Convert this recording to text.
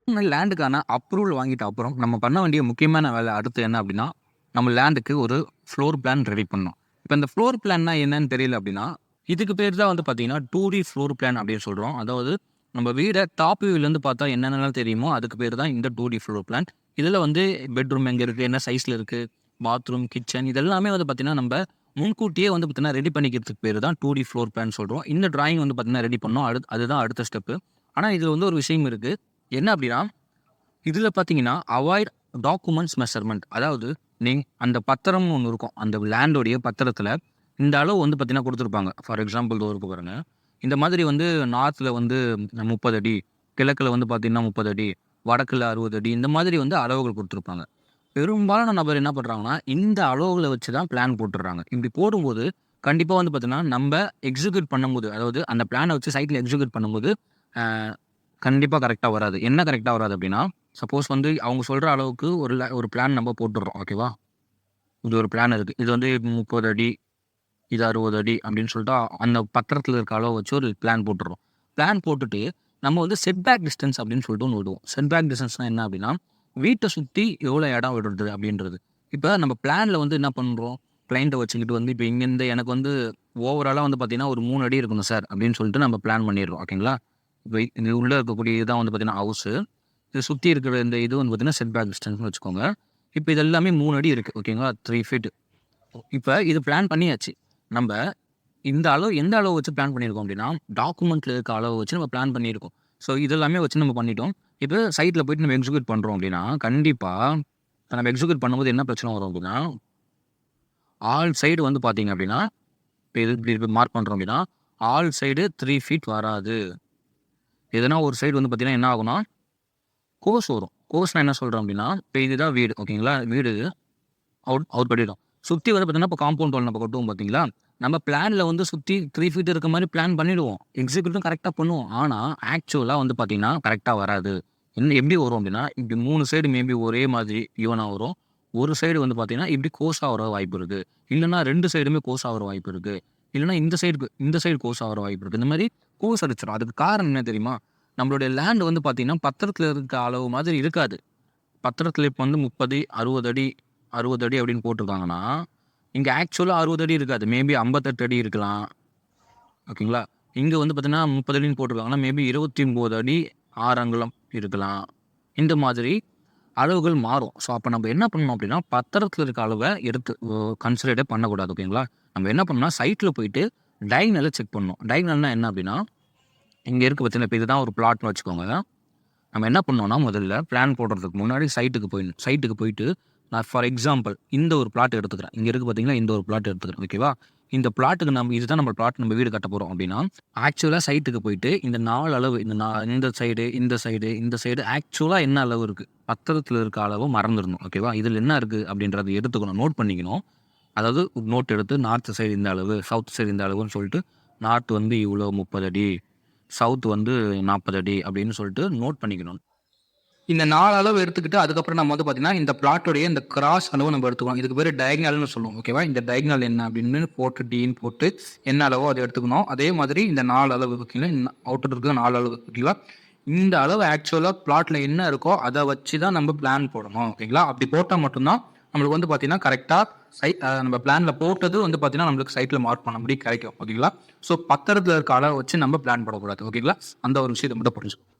லேண்டுக்கான approval வாங்கிட்ட அப்புறம் நம்ம பண்ண வேண்டிய முக்கியமான வேலை அடுத்து என்ன அப்படின்னா, நம்ம லேண்டுக்கு ஒரு ஃப்ளோர் பிளான் ரெடி பண்ணணும். இப்ப இந்த ஃப்ளோர் பிளான்னா என்னன்னு தெரியல அப்படின்னா, இதுக்கு பேர் தான் வந்து பார்த்தீங்கன்னா, 2டி ஃப்ளோர் பிளான் அப்படின்னு சொல்றோம். அதாவது நம்ம வீட டாப் வியூலேருந்து பார்த்தா என்னென்னலாம் தெரியுமோ, அதுக்கு பேர் தான் இந்த 2டி ஃப்ளோர் பிளான். இதில வந்து பெட்ரூம் எங்க இருக்கு? என்ன சைஸ்ல இருக்கு? பாத்ரூம், கிச்சன் இதெல்லாமே வந்து பார்த்தீங்கன்னா, நம்ப முன்கூட்டியே வந்து பார்த்தீங்கன்னா, ரெடி பண்ணிக்கிறதுக்கு பேரு தான் 2டி ஃப்ளோர் பிளான் சொல்றோம். இந்த டிராயிங் வந்து பார்த்தீங்கன்னா, ரெடி பண்ணோம். அதுதான் அடுத்த ஸ்டெப்பு. ஆனா, இதில வந்து ஒரு விஷயம் இருக்கு. என்ன அப்படின்னா, இதில பார்த்தீங்கன்னா, அவாய்ட் டாக்குமெண்ட்ஸ் மெஷர்மென்ட். அதாவது அந்த பத்திரம்னு ஒண்ணு இருக்கும். அந்த லேண்டோடைய பத்திரத்தில இந்த அளவு வந்து பார்த்தீங்கன்னா குடுத்துருப்பாங்க. ஃபார் எக்ஸாம்பிள் இதோ இருக்கு பாருங்க. இந்த மாதிரி வந்து நார்த்ல வந்து 30 அடி, கிழக்குல வந்து பார்த்தீங்கன்னா 30 அடி, வடக்குல 60 அடி இந்த மாதிரி வந்து அளவுகள் குடுத்துருப்பாங்க. பெரும்பாலான நபர் என்ன பண்றாங்கன்னா, இந்த அளவுகள வச்சு தான் பிளான் போட்டுர்றாங்க. இப்படி போடும்போது கண்டிப்பா வந்து பார்த்தீங்கன்னா, நம்ப எக்ஸிக்யூட் பண்ணும்போது, அதாவது அந்த பிளான வச்சு சைட்ல எக்ஸிக்யூட் பண்ணும்போது, அ கண்டிப்பா கரெக்ட்டா வராது. என்ன கரெக்ட்டா வராது அப்படின்னா, சப்போஸ் வந்து அவங்க சொல்ற அளவுக்கு ஒரு பிளான் நம்ம போட்டுர்றோம். ஓகேவா? இது ஒரு பிளான் இருக்கு. இது வந்து 30 அடி, இது 60 அடி அப்படின்னு சொல்லிட்டு அந்த பத்திரத்தில இருக்க அளவ வச்சு ஒரு பிளான் போட்டுர்றோம். பிளான் போட்டுட்டு நம்ம வந்து செட் பேக் டிஸ்டன்ஸ் அப்படின்னு சொல்லிட்டு ஒண்ணு விடுவோம். செட் பேக் டிஸ்டன்ஸ்னா என்ன அப்படின்னா, வீட்ட சுத்தி எவ்வளோ இடம் விடுறது அப்படின்றது. இப்ப நம்ம பிளான்ல வந்து என்ன பண்றோம், கிளையண்ட்ட வச்சுக்கிட்டு வந்து இப்ப இங்கேருந்து எனக்கு வந்து ஓவராலா வந்து பார்த்தீங்கன்னா, ஒரு 3 அடி இருக்கணும் சார் அப்படின்னு சொல்லிட்டு நம்ம பிளான் பண்ணிடுறோம். ஓகேங்களா? இப்ப இது உள்ள இருக்கக்கூடிய இதுதான் வந்து பார்த்தீங்கன்னா ஹவுஸு. இத சுத்தி இருக்கிற இந்த இது வந்து பார்த்தீங்கன்னா, செட் பேக் டிஸ்டன்ஸ்ன்னு வச்சுக்கோங்க. இப்ப இது எல்லாமே 3 அடி இருக்கு. ஓகேங்களா? 3 ஃபீட். இப்ப இது பிளான் பண்ணியாச்சு. நம்ப இந்த அளவு எந்த அளவு வச்சு பிளான் பண்ணியிருக்கோம் அப்படின்னா, டாக்குமெண்ட்ல இருக்க அளவ வச்சு நம்ம பிளான் பண்ணியிருக்கோம். ஸோ இது எல்லாமே வச்சு நம்ம பண்ணிட்டோம். இப்ப சைட்ல போயிட்டு நம்ம எக்ஸிக்யூட் பண்றோம் அப்படின்னா, கண்டிப்பா இப்ப நம்ம எக்ஸிக்யூட் பண்ணும்போது என்ன பிரச்சனை வரும் அப்படின்னா, ஆல் சைடு வந்து பார்த்தீங்க அப்படின்னா, இப்ப இது இப்படி மார்க் பண்றோம் அப்படின்னா, ஆல் சைடு 3 ஃபீட் வராது. எதுனா ஒரு சைடு வந்து பார்த்தீங்கன்னா என்ன ஆகும்னா, கோஸ் வரும். கோஸ்னா என்ன சொல்றோம் அப்படின்னா, இப்ப இதுதான் வீடு. ஓகேங்களா? வீடு அவுட் பண்ணிட்டோம். சுத்தி வந்து பார்த்தீங்கன்னா, இப்ப காம்பவுண்ட் வால் நம்ம கட்டுவோம் பார்த்தீங்களா? நம்ம பிளான்ல வந்து சுத்தி 3 ஃபீட் இருக்க மாரி பிளான் பண்ணிடுவோம். எக்ஸிக்யூட்டும் கரெக்ட்டா பண்ணுவோம். ஆனா, ஆக்சுவலா வந்து பார்த்தீங்கன்னா, கரெக்ட்டா வராது. எப்படி வரும் அப்படின்னா, இப்படி 3 சைடு மேபி ஒரே மாதிரி ஈவனா வரும். ஒரு சைடு வந்து பார்த்தீங்கன்னா, இப்படி கோஸா வர வாய்ப்பு இருக்கு. இல்லன்னா 2 சைடுமே கோஸா வர வாய்ப்பு இருக்கு. இல்லன்னா இந்த சைடு கோஸா வர வாய்ப்பு இருக்கு. இந்த மாரி கோஸ் அடிச்சிரும். அதுக்கு காரணம் என்ன தெரியுமா? நம்மளுடைய லேண்ட் வந்து பார்த்தீங்கன்னா, பத்திரத்தில இருக்க அளவு மாதிரி இருக்காது. பத்திரத்தில இப்ப வந்து 30 60 அடி 60 அடி அப்படின்னு போட்டிருக்காங்கன்னா, இங்க ஆக்சுவலா 60 அடி இருக்காது. மேபி 58 அடி இருக்கலாம். ஓகேங்களா? இங்க வந்து பார்த்தீங்கன்னா 30 அடின்னு போட்டிருக்காங்கன்னா, மேபி 29 அடி 6 அங்குலம் இருக்கலாம். இந்த மாதிரி அளவுகள் மாறும். ஸோ, அப்ப நம்ம என்ன பண்ணணும் அப்படின்னா, பத்திரத்தில இருக்க அளவ எடுத்து கன்சிடரே பண்ணக்கூடாது. ஓகேங்களா? நம்ம என்ன பண்ணணும்னா, சைட்ல போயிட்டு டயகனல செக் பண்ணணும். டயகனல்னா என்ன அப்படின்னா, இங்க இருக்கு பார்த்தீங்களா, இப்ப இதுதான் ஒரு பிளாட்ன்னு வச்சுக்கோங்க. நம்ம என்ன பண்ணோம்னா, முதல்ல பிளான் போடுறதுக்கு முன்னாடி சைட்டுக்கு போயிடணும். சைட்டுக்கு போயிட்டு, நான் ஃபார் எக்ஸாம்பிள் இந்த ஒரு பிளாட் எடுத்துக்கிறேன். இங்க இருக்கு பார்த்தீங்களா, இந்த ஒரு பிளாட் எடுத்துக்கிறேன். ஓகேவா? இந்த பிளாட்டுக்கு இதுதான் நம்ம பிளாட் நம்ம வீடு கட்டப் போறோம் அப்படின்னா, ஆக்சுவலா சைட்டுக்கு போயிட்டு இந்த 4 அளவு இந்த சைடு, இந்த சைடு, இந்த சைடு ஆக்சுவலா என்ன அளவு இருக்கு? பத்திரத்தில இருக்க அளவ மறந்துறணும். ஓகேவா? இதில என்ன இருக்கு அப்படின்றத எடுத்துக்கணும். நோட் பண்ணிக்கணும். அதாவது நோட் எடுத்து நார்த் சைடு இந்த அளவு, சவுத் சைடு இந்த அளவுன்னு சொல்லிட்டு, நார்த் வந்து இவ்வளோ 30 அடி, சவுத் வந்து 40 அடி அப்படின்னு சொல்லிட்டு நோட் பண்ணிக்கணும். இந்த 4 அளவு எடுத்துக்கிட்டு, அதுக்கப்புறம் நம்ம வந்து பார்த்தீங்கன்னா, இந்த பிளாட்டோடைய இந்த கிராஸ் அளவு நம்ம எடுத்துக்கணும். இதுக்கு பேரு டயகனல்னு சொல்லுவோம். ஓகேவா? இந்த டயகனல் என்ன அப்படின்னு போட்டு டீன்னு போட்டு என்ன அளவோ அத எடுத்துக்கணும். அதே மாதிரி இந்த 4 அளவு ஓகேங்களா? அவுட்டர் இருக்கிற 4 அளவு ஓகேங்களா? இந்த அளவு ஆக்சுவலா பிளாட்ல என்ன இருக்கோ, அத வச்சு தான் நம்ம பிளான் போடணும். ஓகேங்களா? அப்படி போட்டா மட்டும் தான் நம்மளுக்கு வந்து பார்த்தீங்கன்னா, கரெக்ட்டா நம்ம பிளான்ல போட்டது வந்து பார்த்தீங்கன்னா, நம்மளுக்கு சைட்ல மார்க் பண்ண முடியும் கிடைக்கும். ஓகேங்களா? ஸோ பத்திரத்தில இருக்க அளவ வச்சு நம்ம பிளான் போடக்கூடாது. ஓகேங்களா? அந்த ஒரு விஷயத்த மட்டும் புரிஞ்சுக்கணும்.